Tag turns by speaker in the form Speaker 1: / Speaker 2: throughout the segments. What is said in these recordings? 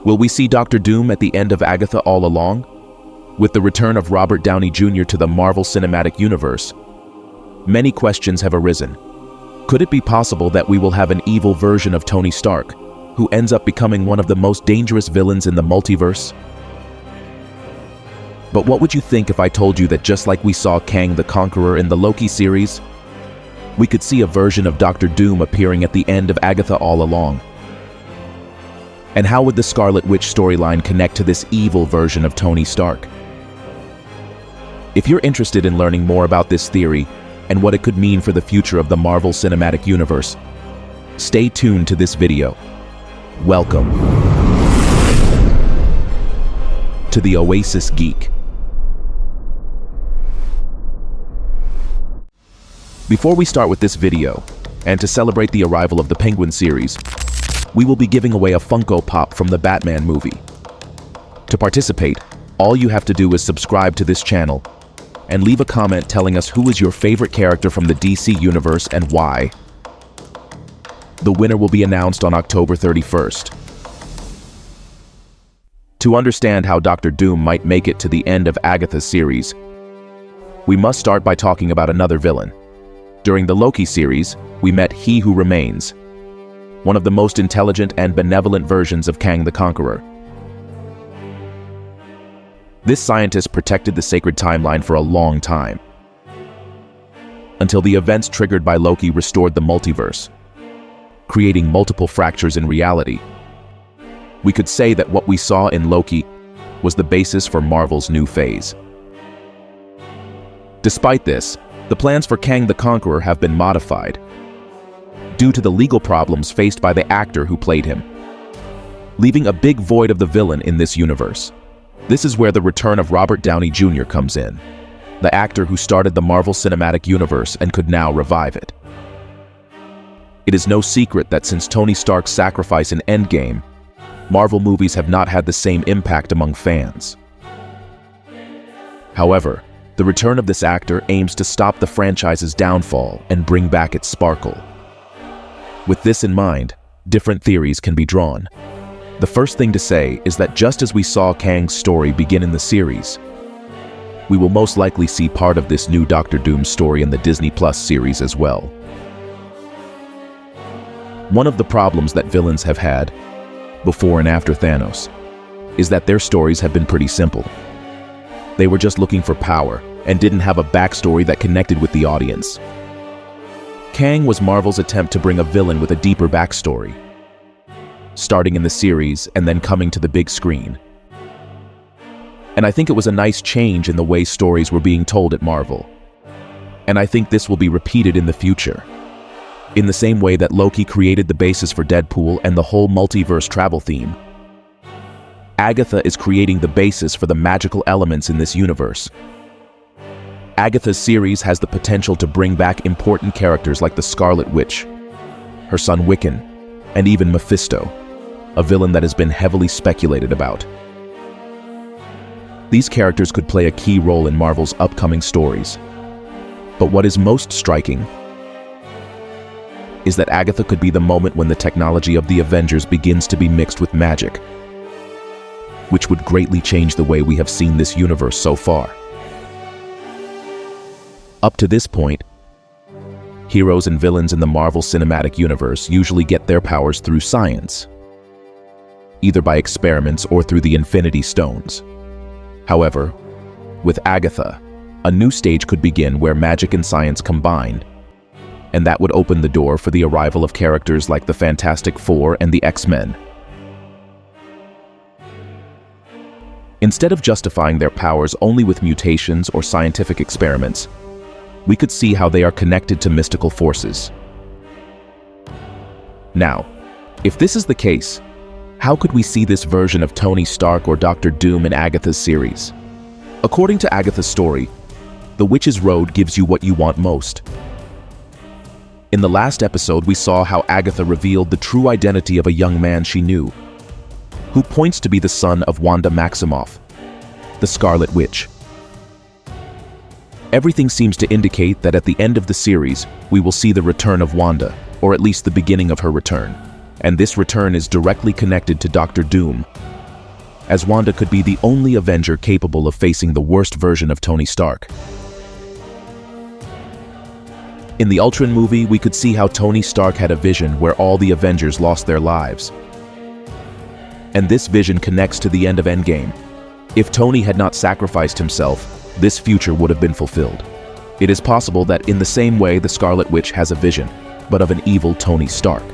Speaker 1: Will we see Doctor Doom at the end of Agatha All Along? With the return of Robert Downey Jr. to the Marvel Cinematic Universe, many questions have arisen. Could it be possible that we will have an evil version of Tony Stark, who ends up becoming one of the most dangerous villains in the multiverse? But what would you think if I told you that just like we saw Kang the Conqueror in the Loki series, we could see a version of Doctor Doom appearing at the end of Agatha All Along? And how would the Scarlet Witch storyline connect to this evil version of Tony Stark? If you're interested in learning more about this theory and what it could mean for the future of the Marvel Cinematic Universe, stay tuned to this video. Welcome to the Oasis Geek. Before we start with this video, and to celebrate the arrival of the Penguin series, we will be giving away a Funko Pop from the Batman movie. To participate, all you have to do is subscribe to this channel and leave a comment telling us who is your favorite character from the DC universe and why. The winner will be announced on October 31st. To understand how Doctor Doom might make it to the end of Agatha's series, we must start by talking about another villain. During the Loki series, we met He Who Remains, one of the most intelligent and benevolent versions of Kang the Conqueror. This scientist protected the sacred timeline for a long time, until the events triggered by Loki restored the multiverse, creating multiple fractures in reality. We could say that what we saw in Loki was the basis for Marvel's new phase. Despite this, the plans for Kang the Conqueror have been modified due to the legal problems faced by the actor who played him, leaving a big void of the villain in this universe. This is where the return of Robert Downey Jr. comes in, the actor who started the Marvel Cinematic Universe and could now revive it. It is no secret that since Tony Stark's sacrifice in Endgame, Marvel movies have not had the same impact among fans. However, the return of this actor aims to stop the franchise's downfall and bring back its sparkle. With this in mind, different theories can be drawn. The first thing to say is that just as we saw Kang's story begin in the series, we will most likely see part of this new Doctor Doom story in the Disney Plus series as well. One of the problems that villains have had, before and after Thanos, is that their stories have been pretty simple. They were just looking for power and didn't have a backstory that connected with the audience. Kang was Marvel's attempt to bring a villain with a deeper backstory, starting in the series and then coming to the big screen. And I think it was a nice change in the way stories were being told at Marvel. And I think this will be repeated in the future. In the same way that Loki created the basis for Deadpool and the whole multiverse travel theme, Agatha is creating the basis for the magical elements in this universe. Agatha's series has the potential to bring back important characters like the Scarlet Witch, her son Wiccan, and even Mephisto, a villain that has been heavily speculated about. These characters could play a key role in Marvel's upcoming stories. But what is most striking is that Agatha could be the moment when the technology of the Avengers begins to be mixed with magic, which would greatly change the way we have seen this universe so far. Up to this point, heroes and villains in the Marvel Cinematic Universe usually get their powers through science, either by experiments or through the Infinity Stones. However, with Agatha, a new stage could begin where magic and science combine, and that would open the door for the arrival of characters like the Fantastic Four and the X-Men. Instead of justifying their powers only with mutations or scientific experiments, we could see how they are connected to mystical forces. Now, if this is the case, how could we see this version of Tony Stark or Doctor Doom in Agatha's series? According to Agatha's story, the Witch's Road gives you what you want most. In the last episode, we saw how Agatha revealed the true identity of a young man she knew, who points to be the son of Wanda Maximoff, the Scarlet Witch. Everything seems to indicate that at the end of the series, we will see the return of Wanda, or at least the beginning of her return. And this return is directly connected to Doctor Doom, as Wanda could be the only Avenger capable of facing the worst version of Tony Stark. In the Ultron movie, we could see how Tony Stark had a vision where all the Avengers lost their lives. And this vision connects to the end of Endgame. If Tony had not sacrificed himself, this future would have been fulfilled. It is possible that in the same way the Scarlet Witch has a vision, but of an evil Tony Stark.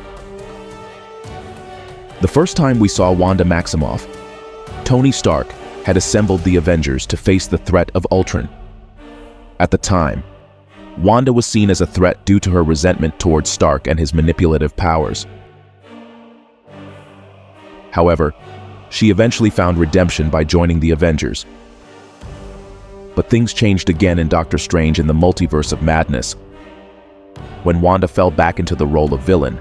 Speaker 1: The first time we saw Wanda Maximoff, Tony Stark had assembled the Avengers to face the threat of Ultron. At the time, Wanda was seen as a threat due to her resentment towards Stark and his manipulative powers. However, she eventually found redemption by joining the Avengers. But things changed again in Doctor Strange in the Multiverse of Madness, when Wanda fell back into the role of villain,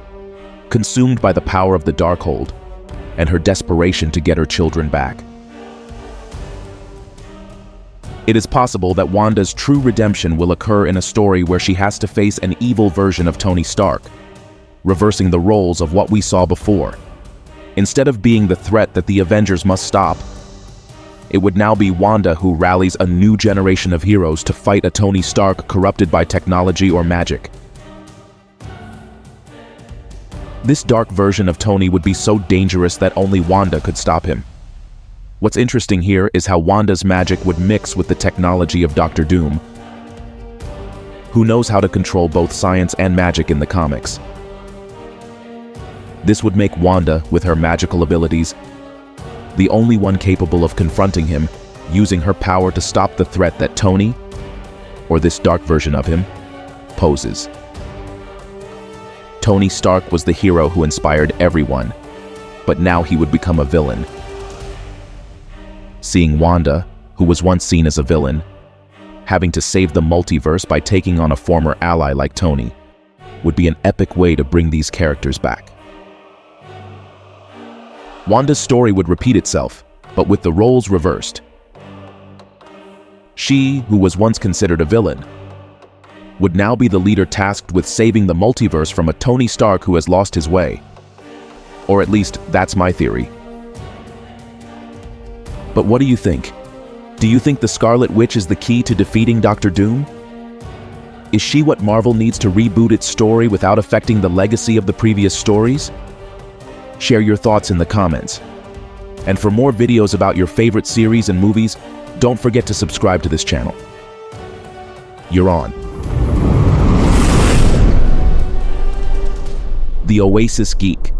Speaker 1: consumed by the power of the Darkhold and her desperation to get her children back. It is possible that Wanda's true redemption will occur in a story where she has to face an evil version of Tony Stark, reversing the roles of what we saw before. Instead of being the threat that the Avengers must stop, it would now be Wanda who rallies a new generation of heroes to fight a Tony Stark corrupted by technology or magic. This dark version of Tony would be so dangerous that only Wanda could stop him. What's interesting here is how Wanda's magic would mix with the technology of Doctor Doom, who knows how to control both science and magic in the comics. This would make Wanda, with her magical abilities, the only one capable of confronting him, using her power to stop the threat that Tony, or this dark version of him, poses. Tony Stark was the hero who inspired everyone, but now he would become a villain. Seeing Wanda, who was once seen as a villain, having to save the multiverse by taking on a former ally like Tony, would be an epic way to bring these characters back. Wanda's story would repeat itself, but with the roles reversed. She, who was once considered a villain, would now be the leader tasked with saving the multiverse from a Tony Stark who has lost his way. Or at least, that's my theory. But what do you think? Do you think the Scarlet Witch is the key to defeating Doctor Doom? Is she what Marvel needs to reboot its story without affecting the legacy of the previous stories? Share your thoughts in the comments. And for more videos about your favorite series and movies, don't forget to subscribe to this channel. You're on. The Oasis Geek.